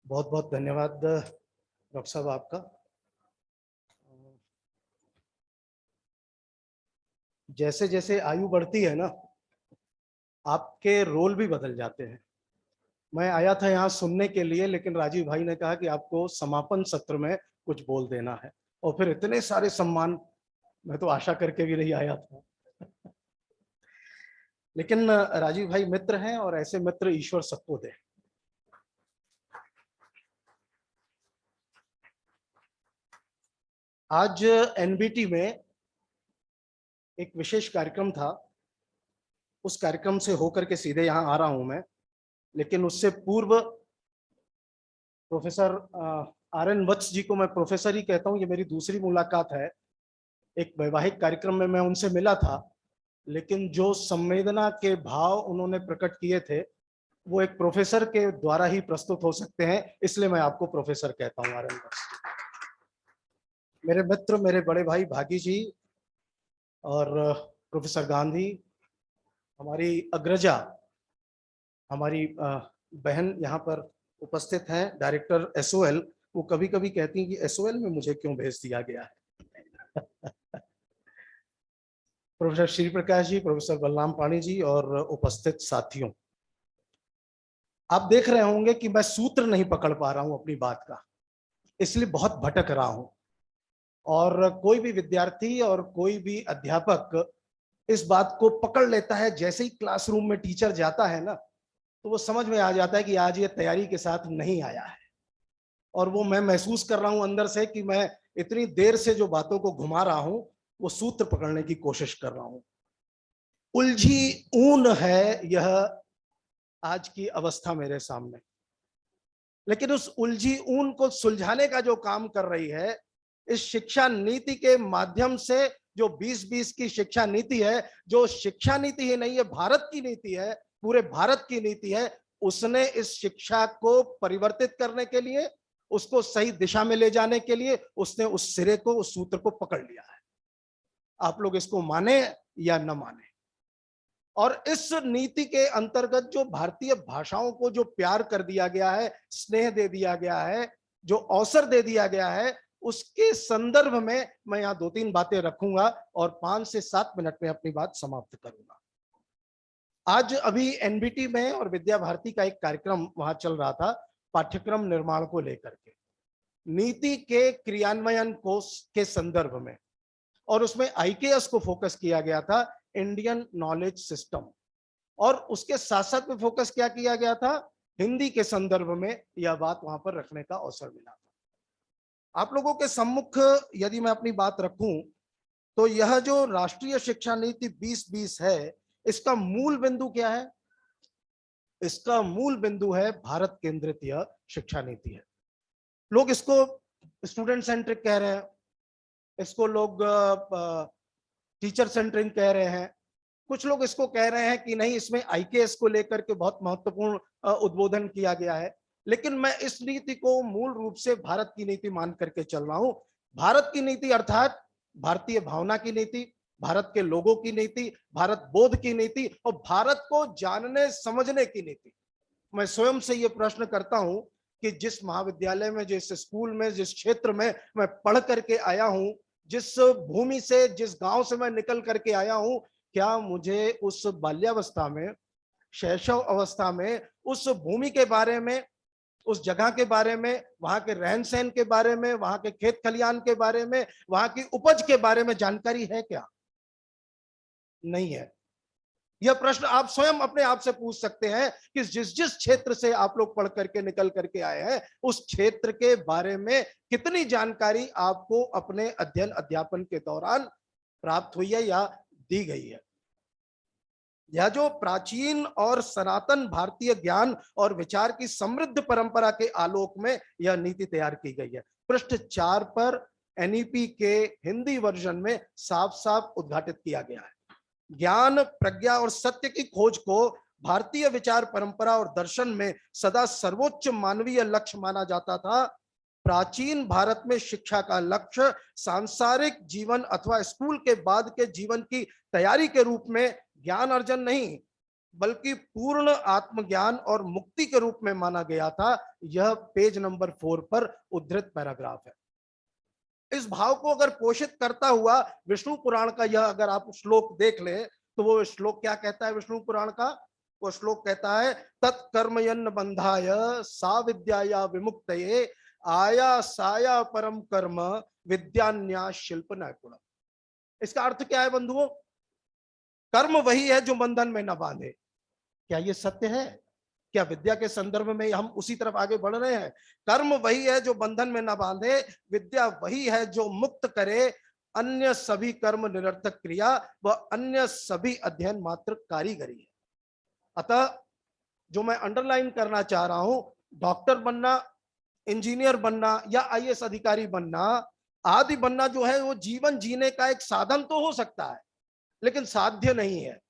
बहुत बहुत धन्यवाद डॉक्टर साहब आपका। जैसे जैसे आयु बढ़ती है ना, आपके रोल भी बदल जाते हैं। मैं आया था यहाँ सुनने के लिए, लेकिन राजीव भाई ने कहा कि आपको समापन सत्र में कुछ बोल देना है, और फिर इतने सारे सम्मान, मैं तो आशा करके भी नहीं आया था। लेकिन राजीव भाई मित्र हैं, और ऐसे मित्र ईश्वर सबको दे। आज एनबीटी में एक विशेष कार्यक्रम था। उस कार्यक्रम से होकर के सीधे यहाँ आ रहा हूं मैं, लेकिन उससे पूर्व प्रोफेसर आर एन वत्स जी को मैं प्रोफेसर ही कहता हूं, ये मेरी दूसरी मुलाकात है। एक वैवाहिक कार्यक्रम में मैं उनसे मिला था, लेकिन जो संवेदना के भाव उन्होंने प्रकट किए थे वो एक प्रोफेसर के द्वारा ही प्रस्तुत हो सकते हैं, इसलिए मैं आपको प्रोफेसर कहता हूं आर एन वत्स। मेरे मित्र, मेरे बड़े भाई भागी जी और प्रोफेसर गांधी, हमारी अग्रजा, हमारी बहन यहाँ पर उपस्थित हैं, डायरेक्टर एसओएल। वो कभी कभी कहती हैं कि एसओएल में मुझे क्यों भेज दिया गया है। प्रोफेसर श्री प्रकाश जी, प्रोफेसर बलराम पाणी जी और उपस्थित साथियों, आप देख रहे होंगे कि मैं सूत्र नहीं पकड़ पा रहा हूं अपनी बात का, इसलिए बहुत भटक रहा हूं। और कोई भी विद्यार्थी और कोई भी अध्यापक इस बात को पकड़ लेता है, जैसे ही क्लासरूम में टीचर जाता है ना, तो वो समझ में आ जाता है कि आज ये तैयारी के साथ नहीं आया है। और वो मैं महसूस कर रहा हूं अंदर से कि मैं इतनी देर से जो बातों को घुमा रहा हूं वो सूत्र पकड़ने की कोशिश कर रहा हूं। उलझी ऊन है यह आज की अवस्था मेरे सामने, लेकिन उस उलझी ऊन को सुलझाने का जो काम कर रही है इस शिक्षा नीति के माध्यम से, जो 2020 की शिक्षा नीति है, जो शिक्षा नीति ही नहीं है, भारत की नीति है, पूरे भारत की नीति है, उसने इस शिक्षा को परिवर्तित करने के लिए, उसको सही दिशा में ले जाने के लिए उसने उस सिरे को, उस सूत्र को पकड़ लिया है। आप लोग इसको माने या न माने। और इस नीति के अंतर्गत जो भारतीय भाषाओं को जो प्यार कर दिया गया है, स्नेह दे दिया गया है, जो अवसर दे दिया गया है, उसके संदर्भ में मैं यहाँ 2-3 बातें रखूंगा और 5 से 7 मिनट में अपनी बात समाप्त करूंगा। आज अभी एनबीटी में और विद्या भारती का एक कार्यक्रम वहां चल रहा था, पाठ्यक्रम निर्माण को लेकर के, नीति के क्रियान्वयन को के संदर्भ में, और उसमें आईकेएस को फोकस किया गया था, इंडियन नॉलेज सिस्टम। और उसके साथ साथ में फोकस क्या किया गया था, हिंदी के संदर्भ में यह बात वहां पर रखने का अवसर मिला था। आप लोगों के सम्मुख यदि मैं अपनी बात रखूं तो यह जो राष्ट्रीय शिक्षा नीति 2020 है, इसका मूल बिंदु क्या है? इसका मूल बिंदु है भारत केंद्रित यह शिक्षा नीति है। लोग इसको स्टूडेंट सेंट्रिक कह रहे हैं, इसको लोग टीचर सेंट्रिक कह रहे हैं, कुछ लोग इसको कह रहे हैं कि नहीं, इसमें आईकेएस को लेकर के बहुत महत्वपूर्ण उद्बोधन किया गया है। लेकिन मैं इस नीति को मूल रूप से भारत की नीति मान करके चल रहा हूं। भारत की नीति अर्थात भारतीय भावना की नीति, भारत के लोगों की नीति, भारत बोध की नीति और भारत को जानने समझने की नीति। मैं स्वयं से ये प्रश्न करता हूं कि जिस महाविद्यालय में, जिस स्कूल में, जिस क्षेत्र में मैं पढ़ करके आया हूं, जिस भूमि से, जिस गांव से मैं निकल करके आया हूं, क्या मुझे उस बाल्यावस्था में, शैशव अवस्था में उस भूमि के बारे में, उस जगह के बारे में, वहां के रहन सहन के बारे में, वहां के खेत खलियान के बारे में, वहां की उपज के बारे में जानकारी है क्या? नहीं है। यह प्रश्न आप स्वयं अपने आप से पूछ सकते हैं कि जिस जिस क्षेत्र से आप लोग पढ़ करके निकल करके आए हैं, उस क्षेत्र के बारे में कितनी जानकारी आपको अपने अध्ययन अध्यापन के दौरान प्राप्त हुई है या दी गई है। यह जो प्राचीन और सनातन भारतीय ज्ञान और विचार की समृद्ध परंपरा के आलोक में यह नीति तैयार की गई है। पृष्ठ 4 पर एनईपी के हिंदी वर्जन में साफ साफ उद्घाटित किया गया है। ज्ञान, प्रज्ञा और सत्य की खोज को भारतीय विचार परंपरा और दर्शन में सदा सर्वोच्च मानवीय लक्ष्य माना जाता था। प्राचीन भारत में शिक्षा का लक्ष्य सांसारिक जीवन अथवा स्कूल के बाद के जीवन की तैयारी के रूप में ज्ञान अर्जन नहीं, बल्कि पूर्ण आत्मज्ञान और मुक्ति के रूप में माना गया था। यह पेज नंबर 4 पर उद्धृत पैराग्राफ है। इस भाव को अगर पोषित करता हुआ विष्णु पुराण का यह अगर आप श्लोक देख ले तो वो श्लोक क्या कहता है विष्णु पुराण का? वो श्लोक कहता है तत्कर्मयन्न बंधाय सा विद्याया विमुक्तये आया साया परम कर्म विद्यान्यास शिल्प नैपुणम। इसका अर्थ क्या है बंधुओं? कर्म वही है जो बंधन में न बांधे। क्या ये सत्य है? क्या विद्या के संदर्भ में हम उसी तरफ आगे बढ़ रहे हैं? कर्म वही है जो बंधन में न बांधे, विद्या वही है जो मुक्त करे, अन्य सभी कर्म निरर्थक क्रिया व अन्य सभी अध्ययन मात्र कारीगरी है। अतः जो मैं अंडरलाइन करना चाह रहा हूं, डॉक्टर बनना, इंजीनियर बनना या आईएएस अधिकारी बनना आदि बनना जो है वो जीवन जीने का एक साधन तो हो सकता है, लेकिन साध्य नहीं है।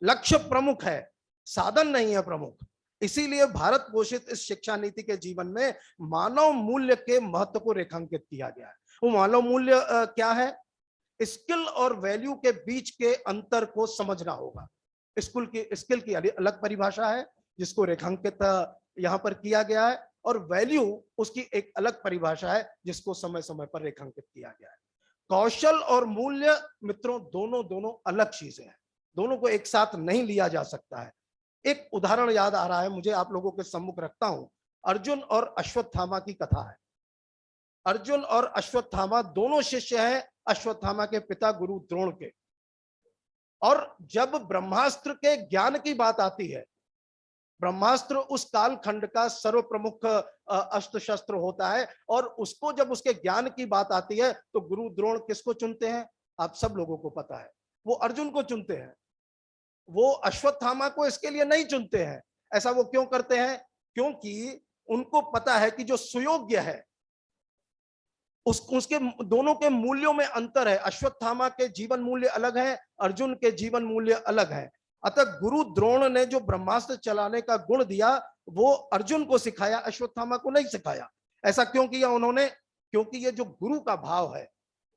लक्ष्य प्रमुख है, साधन नहीं है प्रमुख। इसीलिए भारत पोषित इस शिक्षा नीति के जीवन में मानव मूल्य के महत्व को रेखांकित किया गया है। वो मानव मूल्य क्या है? स्किल और वैल्यू के बीच के अंतर को समझना होगा। स्किल की अलग परिभाषा है जिसको रेखांकित यहां पर किया गया है, और वैल्यू उसकी एक अलग परिभाषा है जिसको समय समय पर रेखांकित किया गया है। कौशल और मूल्य मित्रों दोनों अलग चीजें हैं, दोनों को एक साथ नहीं लिया जा सकता है। एक उदाहरण याद आ रहा है मुझे, आप लोगों के सम्मुख रखता हूं। अर्जुन और अश्वत्थामा की कथा है। अर्जुन और अश्वत्थामा दोनों शिष्य हैं अश्वत्थामा के पिता गुरु द्रोण के। और जब ब्रह्मास्त्र के ज्ञान की बात आती है, ब्रह्मास्त्र उस कालखंड का सर्व प्रमुख अस्त्र शस्त्र होता है, और उसको जब उसके ज्ञान की बात आती है तो गुरु द्रोण किसको चुनते हैं? आप सब लोगों को पता है, वो अर्जुन को चुनते हैं। वो अश्वत्थामा को इसके लिए नहीं चुनते हैं। ऐसा वो क्यों करते हैं? क्योंकि उनको पता है कि जो सुयोग्य है उसके दोनों के मूल्यों में अंतर है। अश्वत्थामा के जीवन मूल्य अलग है, अर्जुन के जीवन मूल्य अलग है। अतः गुरु द्रोण ने जो ब्रह्मास्त्र चलाने का गुण दिया वो अर्जुन को सिखाया, अश्वत्थामा को नहीं सिखाया। ऐसा क्यों किया उन्होंने? क्योंकि ये जो गुरु का भाव है,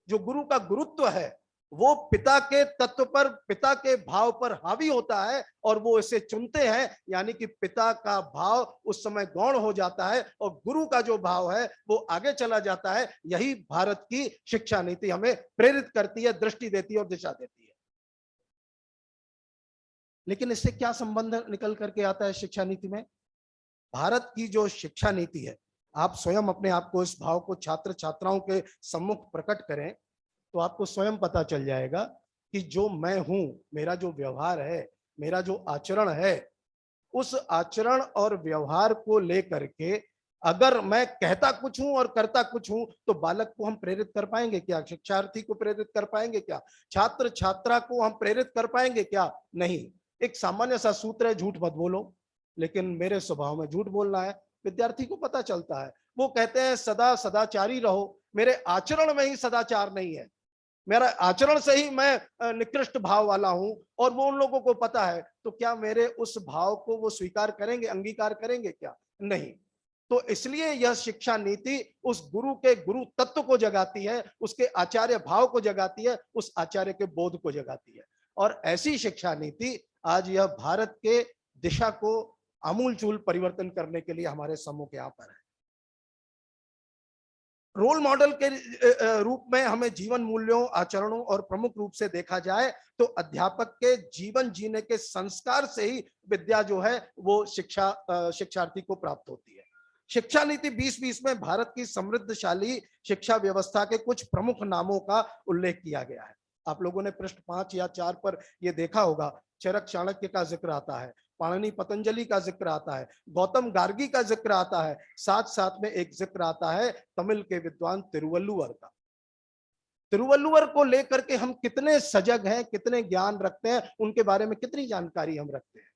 जो गुरु का गुरुत्व है, वो पिता के तत्व पर, पिता के भाव पर हावी होता है, और वो इसे चुनते हैं। यानी कि पिता का भाव उस समय गौण हो जाता है और गुरु का जो भाव है वो आगे चला जाता है। यही भारत की शिक्षा नीति हमें प्रेरित करती है, दृष्टि देती है और दिशा देती है। लेकिन इससे क्या संबंध निकल करके आता है शिक्षा नीति में? भारत की जो शिक्षा नीति है, आप स्वयं अपने आप को, इस भाव को छात्र छात्राओं के सम्मुख प्रकट करें तो आपको स्वयं पता चल जाएगा कि जो मैं हूं, मेरा जो व्यवहार है, मेरा जो आचरण है, उस आचरण और व्यवहार को लेकर के अगर मैं कहता कुछ हूं और करता कुछ हूं तो बालक को हम प्रेरित कर पाएंगे क्या? शिक्षार्थी को प्रेरित कर पाएंगे क्या? छात्र छात्रा को हम प्रेरित कर पाएंगे क्या? नहीं। एक सामान्य सा सूत्र है, झूठ मत बोलो, लेकिन मेरे स्वभाव में झूठ बोलना है, विद्यार्थी को पता चलता है। वो कहते हैं सदा सदाचारी रहो, मेरे आचरण में ही सदाचार नहीं है, मेरा आचरण से ही मैं निकृष्ट भाव वाला हूं, और वो उन लोगों को पता है। तो क्या मेरे उस भाव को वो स्वीकार करेंगे, अंगीकार करेंगे क्या? नहीं। तो इसलिए यह शिक्षा नीति उस गुरु के गुरु तत्व को जगाती है, उसके आचार्य भाव को जगाती है, उस आचार्य के बोध को जगाती है। और ऐसी शिक्षा नीति आज यह भारत के दिशा को आमूलचूल परिवर्तन करने के लिए हमारे सम्मुख यहाँ पर है। रोल मॉडल के रूप में हमें जीवन मूल्यों, आचरणों और प्रमुख रूप से देखा जाए तो अध्यापक के जीवन जीने के संस्कार से ही विद्या जो है वो शिक्षार्थी को प्राप्त होती है। शिक्षा नीति 2020 में भारत की समृद्धशाली शिक्षा व्यवस्था के कुछ प्रमुख नामों का उल्लेख किया गया है। आप लोगों ने पृष्ठ 5 या 4 पर यह देखा होगा, चरक चाणक्य का जिक्र आता है, पाणिनि पतंजलि का जिक्र आता है, गौतम गार्गी का जिक्र आता है, साथ साथ में एक जिक्र आता है तमिल के विद्वान तिरुवल्लुवर का। तिरुवल्लुवर को लेकर के हम कितने सजग हैं, कितने ज्ञान रखते हैं, उनके बारे में कितनी जानकारी हम रखते हैं।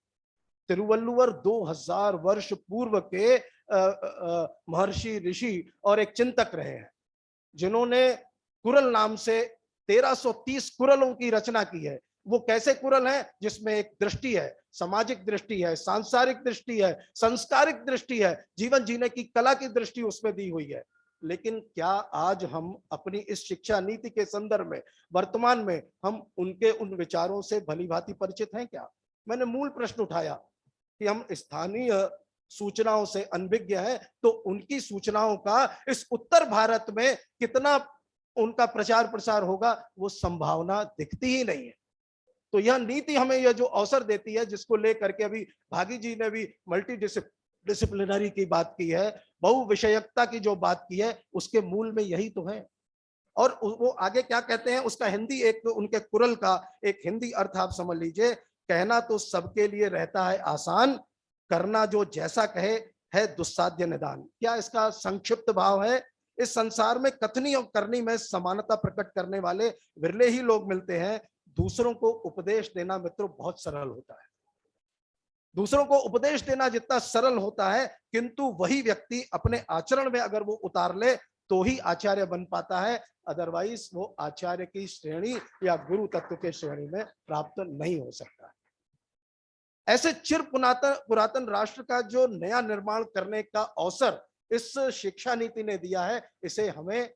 तिरुवल्लुवर 2000 वर्ष पूर्व के महर्षि, ऋषि और एक चिंतक रहे हैं, जिन्होंने कुरल नाम से 1330 कुरलों की रचना की है। वो कैसे कुरल है? जिसमें एक दृष्टि है, सामाजिक दृष्टि है, सांसारिक दृष्टि है, संस्कारिक दृष्टि है, जीवन जीने की कला की दृष्टि उसमें दी हुई है। लेकिन क्या आज हम अपनी इस शिक्षा नीति के संदर्भ में, वर्तमान में, हम उनके उन विचारों से भली भांति परिचित हैं क्या? मैंने मूल प्रश्न उठाया कि हम स्थानीय सूचनाओं से अनभिज्ञ हैं, तो उनकी सूचनाओं का इस उत्तर भारत में कितना उनका प्रचार प्रसार होगा, वो संभावना दिखती ही नहीं है। तो यह नीति हमें यह जो अवसर देती है, जिसको लेकर के अभी भागी जी ने भी मल्टी डिसिप्लिनरी की बात की है, बहुविषयकता की जो बात की है, उसके मूल में यही तो है। और वो आगे क्या कहते हैं, उसका हिंदी एक उनके कुरल का एक हिंदी अर्थ आप समझ लीजिए, कहना तो सबके लिए रहता है आसान, करना जो जैसा कहे है दुस्साध्य निदान। क्या इसका संक्षिप्त भाव है, इस संसार में कथनी और करनी में समानता प्रकट करने वाले विरले ही लोग मिलते हैं। दूसरों को उपदेश देना मित्रों बहुत सरल होता है, दूसरों को उपदेश देना जितना सरल होता है, किंतु वही व्यक्ति अपने आचरण में अगर वो उतार ले तो ही आचार्य बन पाता है, अदरवाइज वो आचार्य की श्रेणी या गुरु तत्व के श्रेणी में प्राप्त नहीं हो सकता। ऐसे चिर पुरातन राष्ट्र का जो नया निर्माण करने का अवसर इस शिक्षा नीति ने दिया है, इसे हमें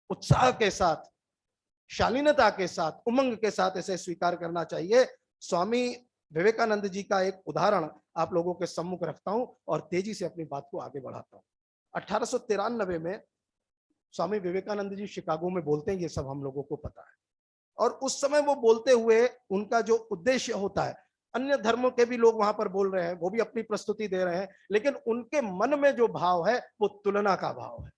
उत्साह के साथ, शालीनता के साथ, उमंग के साथ इसे स्वीकार करना चाहिए। स्वामी विवेकानंद जी का एक उदाहरण आप लोगों के सम्मुख रखता हूं और तेजी से अपनी बात को आगे बढ़ाता हूं। 1893 में स्वामी विवेकानंद जी शिकागो में बोलते हैं, ये सब हम लोगों को पता है। और उस समय वो बोलते हुए उनका जो उद्देश्य होता है, अन्य धर्मों के भी लोग वहां पर बोल रहे हैं, वो भी अपनी प्रस्तुति दे रहे हैं, लेकिन उनके मन में जो भाव है वो तुलना का भाव है।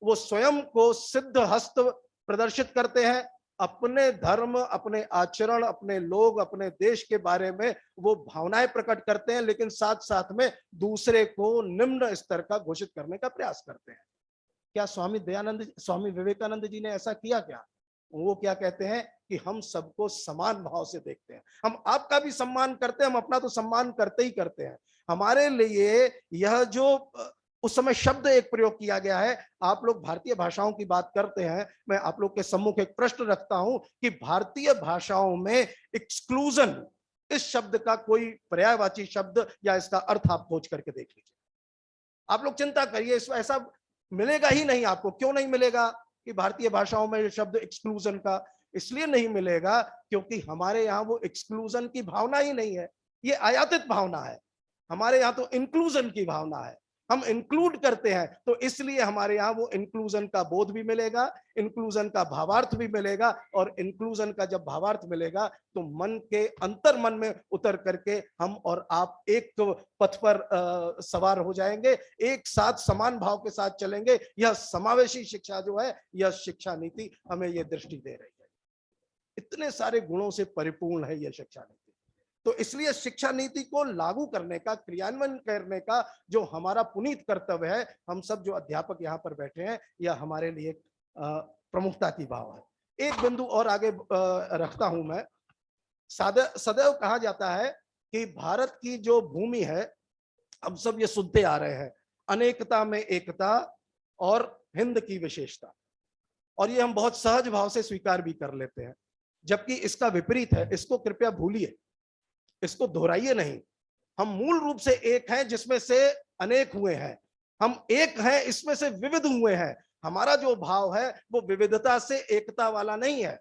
वो स्वयं को सिद्ध हस्त प्रदर्शित करते हैं, अपने धर्म, अपने आचरण, अपने लोग, अपने देश के बारे में वो भावनाएं प्रकट करते हैं, लेकिन साथ साथ में दूसरे को निम्न स्तर का घोषित करने का प्रयास करते हैं। क्या स्वामी विवेकानंद जी ने ऐसा किया क्या? वो क्या कहते हैं कि हम सबको समान भाव से देखते हैं, हम आपका भी सम्मान करते हैं, हम अपना तो सम्मान करते ही करते हैं। हमारे लिए यह जो उस समय शब्द एक प्रयोग किया गया है, आप लोग भारतीय भाषाओं की बात करते हैं, मैं आप लोग के सम्मुख एक प्रश्न रखता हूं कि भारतीय भाषाओं में एक्सक्लूजन इस शब्द का कोई पर्यायवाची शब्द या इसका अर्थ आप खोज करके देख लीजिए। आप लोग चिंता करिए, इसमें ऐसा मिलेगा ही नहीं आपको। क्यों नहीं मिलेगा कि भारतीय भाषाओं में शब्द एक्सक्लूजन का? इसलिए नहीं मिलेगा क्योंकि हमारे यहाँ वो एक्सक्लूजन की भावना ही नहीं है, ये आयातित भावना है। हमारे यहाँ तो इंक्लूजन की भावना है, हम इंक्लूड करते हैं, तो इसलिए हमारे यहाँ वो इंक्लूजन का बोध भी मिलेगा, इंक्लूजन का भावार्थ भी मिलेगा। और इंक्लूजन का जब भावार्थ मिलेगा तो मन के अंतर मन में उतर करके हम और आप एक पथ पर सवार हो जाएंगे, एक साथ समान भाव के साथ चलेंगे। यह समावेशी शिक्षा जो है, यह शिक्षा नीति हमें यह दृष्टि दे रही है। इतने सारे गुणों से परिपूर्ण है यह शिक्षा नीति। तो इसलिए शिक्षा नीति को लागू करने का, क्रियान्वयन करने का जो हमारा पुनीत कर्तव्य है, हम सब जो अध्यापक यहाँ पर बैठे हैं, यह हमारे लिए प्रमुखता की भाव है। एक बिंदु और आगे रखता हूं मैं। सदैव कहा जाता है कि भारत की जो भूमि है, हम सब ये सुनते आ रहे हैं, अनेकता में एकता और हिंद की विशेषता, और ये हम बहुत सहज भाव से स्वीकार भी कर लेते हैं, जबकि इसका विपरीत है। इसको कृपया भूलिए, इसको दोहराइए नहीं। हम मूल रूप से एक हैं जिसमें से अनेक हुए हैं, हम एक हैं इसमें से विविध हुए हैं। हमारा जो भाव है वो विविधता से एकता वाला नहीं है।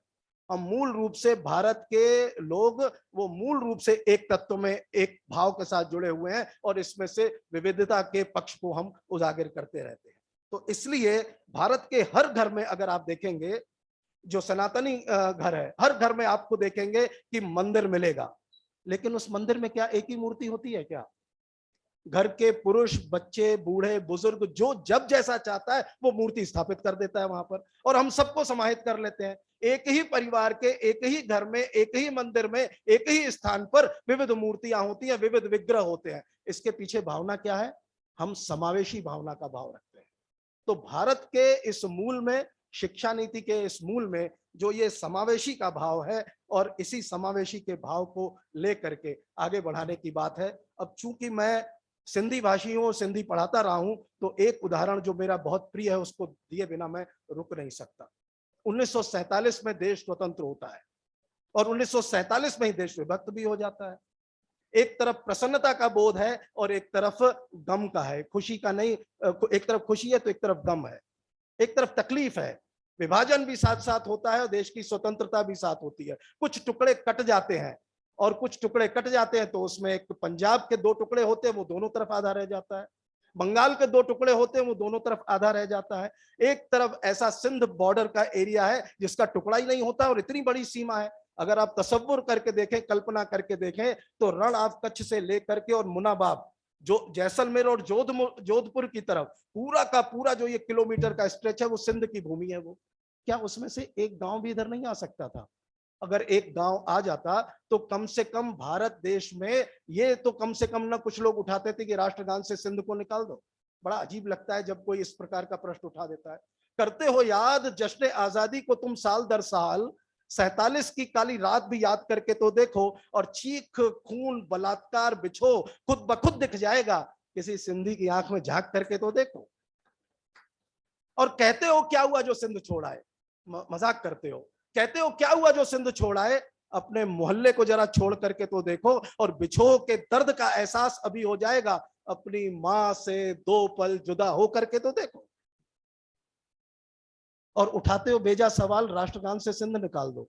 हम मूल रूप से भारत के लोग वो मूल रूप से एक तत्व में, एक भाव के साथ जुड़े हुए हैं, और इसमें से विविधता के पक्ष को हम उजागर करते रहते हैं। तो इसलिए भारत के हर घर में अगर आप देखेंगे, जो सनातनी घर है, हर घर में आपको देखेंगे कि मंदिर मिलेगा, लेकिन उस मंदिर में क्या एक ही मूर्ति होती है क्या? घर के पुरुष, बच्चे, बूढ़े, बुजुर्ग जो जब जैसा चाहता है वो मूर्ति स्थापित कर देता है वहां पर, और हम सबको समाहित कर लेते हैं। एक ही परिवार के, एक ही घर में, एक ही मंदिर में, एक ही स्थान पर विविध मूर्तियां होती हैं, विविध विग्रह होते हैं। इसके पीछे भावना क्या है? हम समावेशी भावना का भाव रखते हैं। तो भारत के इस मूल में, शिक्षा नीति के इस मूल में जो ये समावेशी का भाव है, और इसी समावेशी के भाव को लेकर के आगे बढ़ाने की बात है। अब चूंकि मैं सिंधी भाषी हूं, सिंधी पढ़ाता रहा हूं, तो एक उदाहरण जो मेरा बहुत प्रिय है उसको दिए बिना मैं रुक नहीं सकता। 1947 में देश स्वतंत्र होता है, और 1947 में ही देश विभक्त भी हो जाता है। एक तरफ प्रसन्नता का बोध है और एक तरफ गम का है, खुशी का नहीं। एक तरफ खुशी है तो एक तरफ गम है, एक तरफ तकलीफ है। विभाजन भी साथ साथ होता है और देश की स्वतंत्रता भी साथ होती है। कुछ टुकड़े कट जाते हैं, और कुछ टुकड़े कट जाते हैं तो उसमें एक पंजाब के 2 टुकड़े होते हैं, वो दोनों तरफ आधा रह जाता है, बंगाल के 2 टुकड़े होते हैं, वो दोनों तरफ आधा रह जाता है। एक तरफ ऐसा सिंध बॉर्डर का एरिया है जिसका टुकड़ा ही नहीं होता और इतनी बड़ी सीमा है। अगर आप तसव्वुर करके देखें, कल्पना करके देखें, तो रण ऑफ कच्छ से लेकर के और मुनाबाब जो जैसलमेर और जोधपुर की तरफ पूरा का पूरा जो ये किलोमीटर का स्ट्रेच है वो सिंध की भूमि है। वो क्या उसमें से एक गांव भी इधर नहीं आ सकता था? अगर एक गांव आ जाता तो कम से कम भारत देश में ये तो कम से कम ना कुछ लोग उठाते थे कि राष्ट्रगान से सिंध को निकाल दो। बड़ा अजीब लगता है जब कोई इस प्रकार का प्रश्न उठा देता है। करते हो याद जश्न आजादी को तुम साल दर साल, 47 की काली रात भी याद करके तो देखो, और चीख खून बलात्कार बिछो खुद ब खुद दिख जाएगा, किसी सिंधी की आंख में झांक करके तो देखो। और कहते हो क्या हुआ जो सिंध छोड़ा है, मजाक करते हो, कहते हो क्या हुआ जो सिंध छोड़ा है, अपने मोहल्ले को जरा छोड़ करके तो देखो और बिछोह के दर्द का एहसास अभी हो जाएगा, अपनी मां से 2 पल जुदा हो करके तो देखो। और उठाते हो बेजा सवाल राष्ट्रगान से सिंध निकाल दो,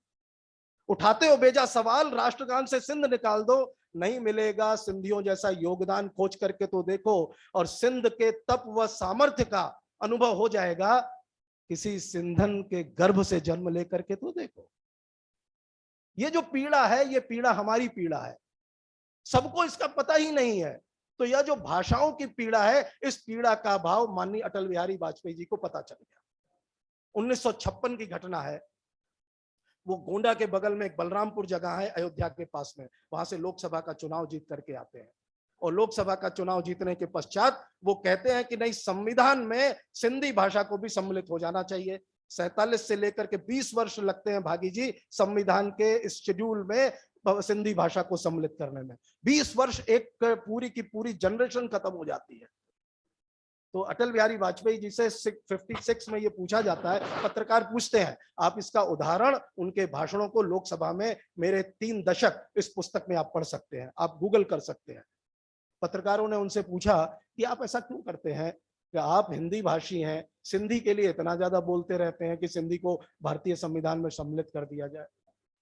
उठाते हो बेजा सवाल राष्ट्रगान से सिंध निकाल दो, नहीं मिलेगा सिंधियों जैसा योगदान खोज करके तो देखो, और सिंध के तप व सामर्थ्य का अनुभव हो जाएगा, किसी सिंधन के गर्भ से जन्म लेकर के तो देखो। ये जो पीड़ा है ये पीड़ा हमारी पीड़ा है, सबको इसका पता ही नहीं है। तो यह जो भाषाओं की पीड़ा है, इस पीड़ा का भाव माननीय अटल बिहारी वाजपेयी जी को पता चल गया। 1956 की घटना है, वो गोंडा के बगल में एक बलरामपुर जगह है अयोध्या के पास में, वहां से लोकसभा का चुनाव जीत करके आते हैं, और लोकसभा का चुनाव जीतने के पश्चात वो कहते हैं कि नहीं, संविधान में सिंधी भाषा को भी सम्मिलित हो जाना चाहिए। 47 से लेकर के 20 वर्ष लगते हैं भागी जी संविधान के शेड्यूल में सिंधी भाषा को सम्मिलित करने में। 20 वर्ष, एक पूरी की पूरी जनरेशन खत्म हो जाती है। तो अटल बिहारी वाजपेयी जी से 56 में ये पूछा जाता है, पत्रकार पूछते हैं, आप इसका उदाहरण उनके भाषणों को लोकसभा में मेरे 3 दशक इस पुस्तक में आप पढ़ सकते हैं, आप गूगल कर सकते हैं। पत्रकारों ने उनसे पूछा कि आप ऐसा क्यों करते हैं कि आप हिंदी भाषी हैं, सिंधी के लिए इतना ज्यादा बोलते रहते हैं कि सिंधी को भारतीय संविधान में सम्मिलित कर दिया जाए।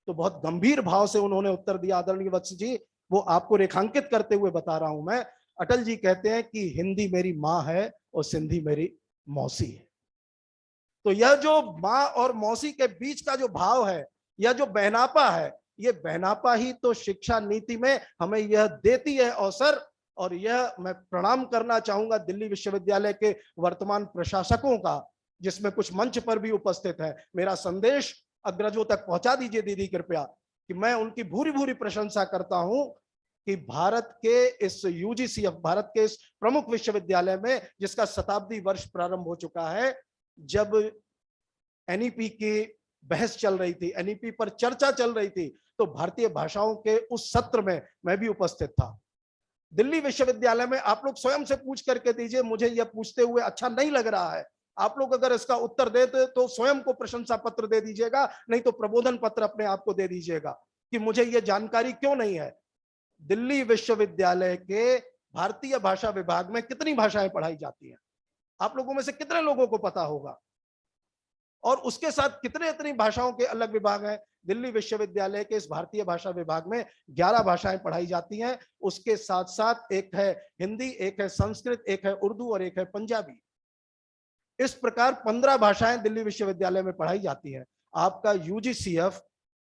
तो बहुत गंभीर भाव से उन्होंने उत्तर दिया, आदरणीय वत्स जी, वो आपको रेखांकित करते हुए बता रहा हूं मैं। अटल जी कहते हैं कि हिंदी मेरी माँ है और सिंधी मेरी मौसी है। तो यह जो माँ और मौसी के बीच का जो भाव है, यह जो बहनापा है, ये बहनापा ही तो शिक्षा नीति में हमें यह देती है अवसर। और यह मैं प्रणाम करना चाहूंगा दिल्ली विश्वविद्यालय के वर्तमान प्रशासकों का, जिसमें कुछ मंच पर भी उपस्थित है। मेरा संदेश अग्रजों तक पहुंचा दीजिए दीदी कृपया, कि मैं उनकी भूरी भूरी प्रशंसा करता हूं कि भारत के इस यूजीसीएफ, भारत के इस प्रमुख विश्वविद्यालय में, जिसका शताब्दी वर्ष प्रारंभ हो चुका है, जब एनईपी की बहस चल रही थी, एनईपी पर चर्चा चल रही थी, तो भारतीय भाषाओं के उस सत्र में मैं भी उपस्थित था। दिल्ली विश्वविद्यालय में आप लोग स्वयं से पूछ करके दीजिए, मुझे यह पूछते हुए अच्छा नहीं लग रहा है। आप लोग अगर इसका उत्तर देते तो स्वयं को प्रशंसा पत्र दे दीजिएगा, नहीं तो प्रबोधन पत्र अपने आप को दे दीजिएगा कि मुझे यह जानकारी क्यों नहीं है। दिल्ली विश्वविद्यालय के भारतीय भाषा विभाग में कितनी भाषाएं पढ़ाई जाती हैं, आप लोगों में से कितने लोगों को पता होगा? और उसके साथ कितने इतनी भाषाओं के अलग विभाग हैं। दिल्ली विश्वविद्यालय के इस भारतीय भाषा विभाग में 11 भाषाएं पढ़ाई जाती हैं। उसके साथ साथ एक है हिंदी, एक है संस्कृत, एक है उर्दू और एक है पंजाबी। इस प्रकार 15 भाषाएं दिल्ली विश्वविद्यालय में पढ़ाई जाती हैं। आपका यूजीसीएफ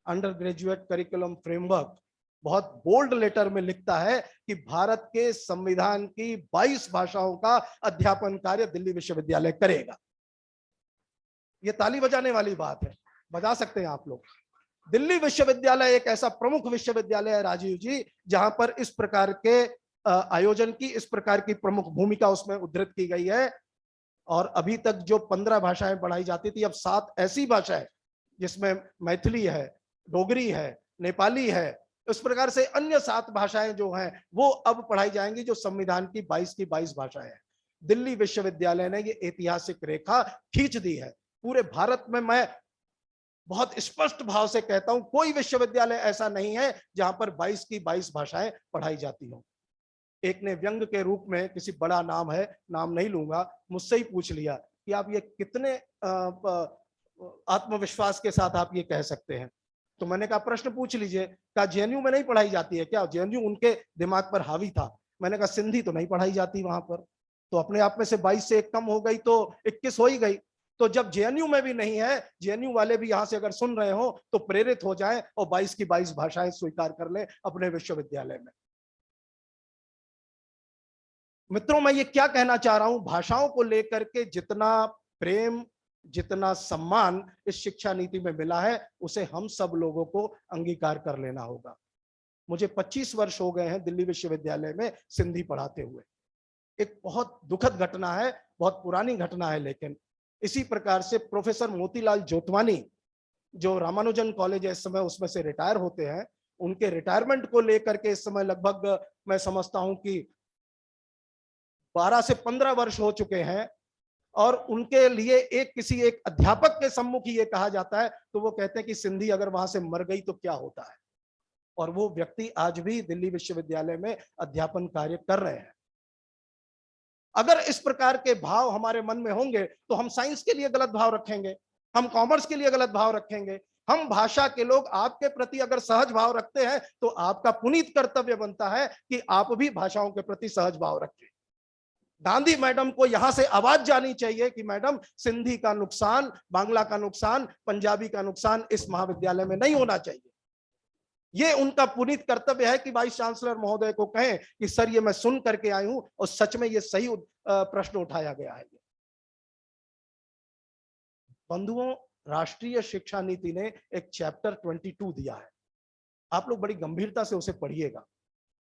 अंडर ग्रेजुएट करिकुलम फ्रेमवर्क बहुत बोल्ड लेटर में लिखता है कि भारत के संविधान की 22 भाषाओं का अध्यापन कार्य दिल्ली विश्वविद्यालय करेगा। ये ताली बजाने वाली बात है, बजा सकते हैं आप लोग। दिल्ली विश्वविद्यालय एक ऐसा प्रमुख विश्वविद्यालय है राजीव जी, जहां पर इस प्रकार के आयोजन की, इस प्रकार की प्रमुख भूमिका उसमें उद्धृत की गई है। और अभी तक जो 15 भाषाएं पढ़ाई जाती थी, अब 7 ऐसी भाषाएं जिसमें मैथिली है, डोगरी है, नेपाली है, उस प्रकार से अन्य 7 भाषाएं जो हैं वो अब पढ़ाई जाएंगी, जो संविधान की 22 की 22 भाषाएं हैं। दिल्ली विश्वविद्यालय ने ये ऐतिहासिक रेखा खींच दी है। पूरे भारत में मैं बहुत स्पष्ट भाव से कहता हूं, कोई विश्वविद्यालय ऐसा नहीं है जहां पर 22 की 22 भाषाएं पढ़ाई जाती हो। एक ने व्यंग के रूप में, किसी बड़ा नाम है, नाम नहीं लूंगा, मुझसे ही पूछ लिया कि आप ये कितने आत्मविश्वास के साथ आप ये कह सकते हैं। तो मैंने कहा प्रश्न पूछ लीजिए। कहा जेएनयू में नहीं पढ़ाई जाती है क्या? जेएनयू उनके दिमाग पर हावी था। मैंने कहा सिंधी तो नहीं पढ़ाई जाती वहां पर। तो अपने आप में से 22 से 1 कम हो गई तो 21 हो ही गई। तो जब जेएनयू में भी नहीं है, जेएनयू वाले भी यहां से अगर सुन रहे हो तो प्रेरित हो जाएं और 22 की 22 भाषाएं स्वीकार कर लें अपने विश्वविद्यालय में। मित्रों, मैं ये क्या कहना चाह रहा हूं, भाषाओं को लेकर के जितना प्रेम, जितना सम्मान इस शिक्षा नीति में मिला है, उसे हम सब लोगों को अंगीकार कर लेना होगा। मुझे 25 वर्ष हो गए हैं दिल्ली विश्वविद्यालय में सिंधी पढ़ाते हुए। एक बहुत दुखद घटना है, बहुत पुरानी घटना है, लेकिन इसी प्रकार से प्रोफेसर मोतीलाल जोतवानी, जो रामानुजन कॉलेज है इस समय, उसमें से रिटायर होते हैं। उनके रिटायरमेंट को लेकर के इस समय लगभग मैं समझता हूं कि 12 से 15 वर्ष हो चुके हैं, और उनके लिए किसी एक अध्यापक के सम्मुख ये कहा जाता है तो वो कहते हैं कि सिंधी अगर वहां से मर गई तो क्या होता है। और वो व्यक्ति आज भी दिल्ली विश्वविद्यालय में अध्यापन कार्य कर रहे हैं। अगर इस प्रकार के भाव हमारे मन में होंगे तो हम साइंस के लिए गलत भाव रखेंगे, हम कॉमर्स के लिए गलत भाव रखेंगे। हम भाषा के लोग आपके प्रति अगर सहज भाव रखते हैं तो आपका पुनीत कर्तव्य बनता है कि आप भी भाषाओं के प्रति सहज भाव रखें। गांधी मैडम को यहां से आवाज जानी चाहिए कि मैडम, सिंधी का नुकसान, बांग्ला का नुकसान, पंजाबी का नुकसान इस महाविद्यालय में नहीं होना चाहिए। ये उनका पुनीत कर्तव्य है कि वाइस चांसलर महोदय को कहें कि सर ये मैं सुन करके आई हूं और सच में ये सही प्रश्न उठाया गया है। बंधुओं, राष्ट्रीय शिक्षा नीति ने एक चैप्टर 22 दिया है। आप लोग बड़ी गंभीरता से उसे पढ़िएगा।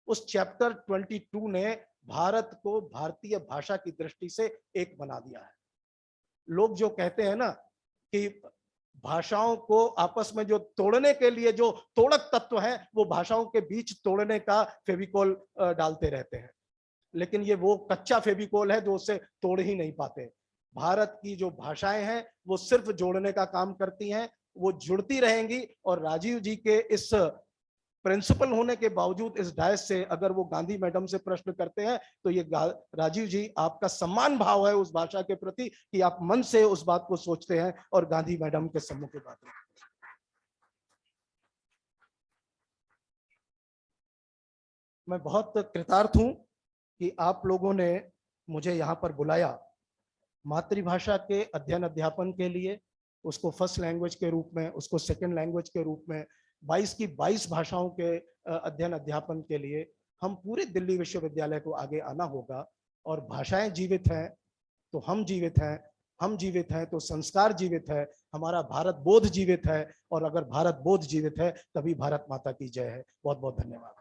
उस चैप्टर 22 ने भारत को भारतीय भाषा की दृष्टि से एक बना दिया है। लोग जो कहते हैं ना कि भाषाओं को आपस में जो तोड़ने के लिए जो तोड़क तत्व हैं, वो भाषाओं के बीच तोड़ने का फेविकोल डालते रहते हैं, लेकिन ये वो कच्चा फेविकोल है जो उसे तोड़ ही नहीं पाते। भारत की जो भाषाएं हैं वो सिर्फ जोड़ने का काम करती हैं, वो जुड़ती रहेंगी। और राजीव जी के इस प्रिंसिपल होने के बावजूद इस डायस से अगर वो गांधी मैडम से प्रश्न करते हैं तो ये राजीव जी, आपका सम्मान भाव है उस भाषा के प्रति कि आप मन से उस बात को सोचते हैं और गांधी मैडम के सम्मुख की बात है। मैं बहुत कृतार्थ हूं कि आप लोगों ने मुझे यहाँ पर बुलाया मातृभाषा के अध्ययन अध्यापन के लिए, उसको फर्स्ट लैंग्वेज के रूप में, उसको सेकंड लैंग्वेज के रूप में, 22 की 22 भाषाओं के अध्ययन अध्यापन के लिए हम पूरे दिल्ली विश्वविद्यालय को आगे आना होगा। और भाषाएं जीवित हैं तो हम जीवित हैं, हम जीवित हैं तो संस्कार जीवित है, हमारा भारत बोध जीवित है, और अगर भारत बोध जीवित है तभी भारत माता की जय है। बहुत बहुत धन्यवाद।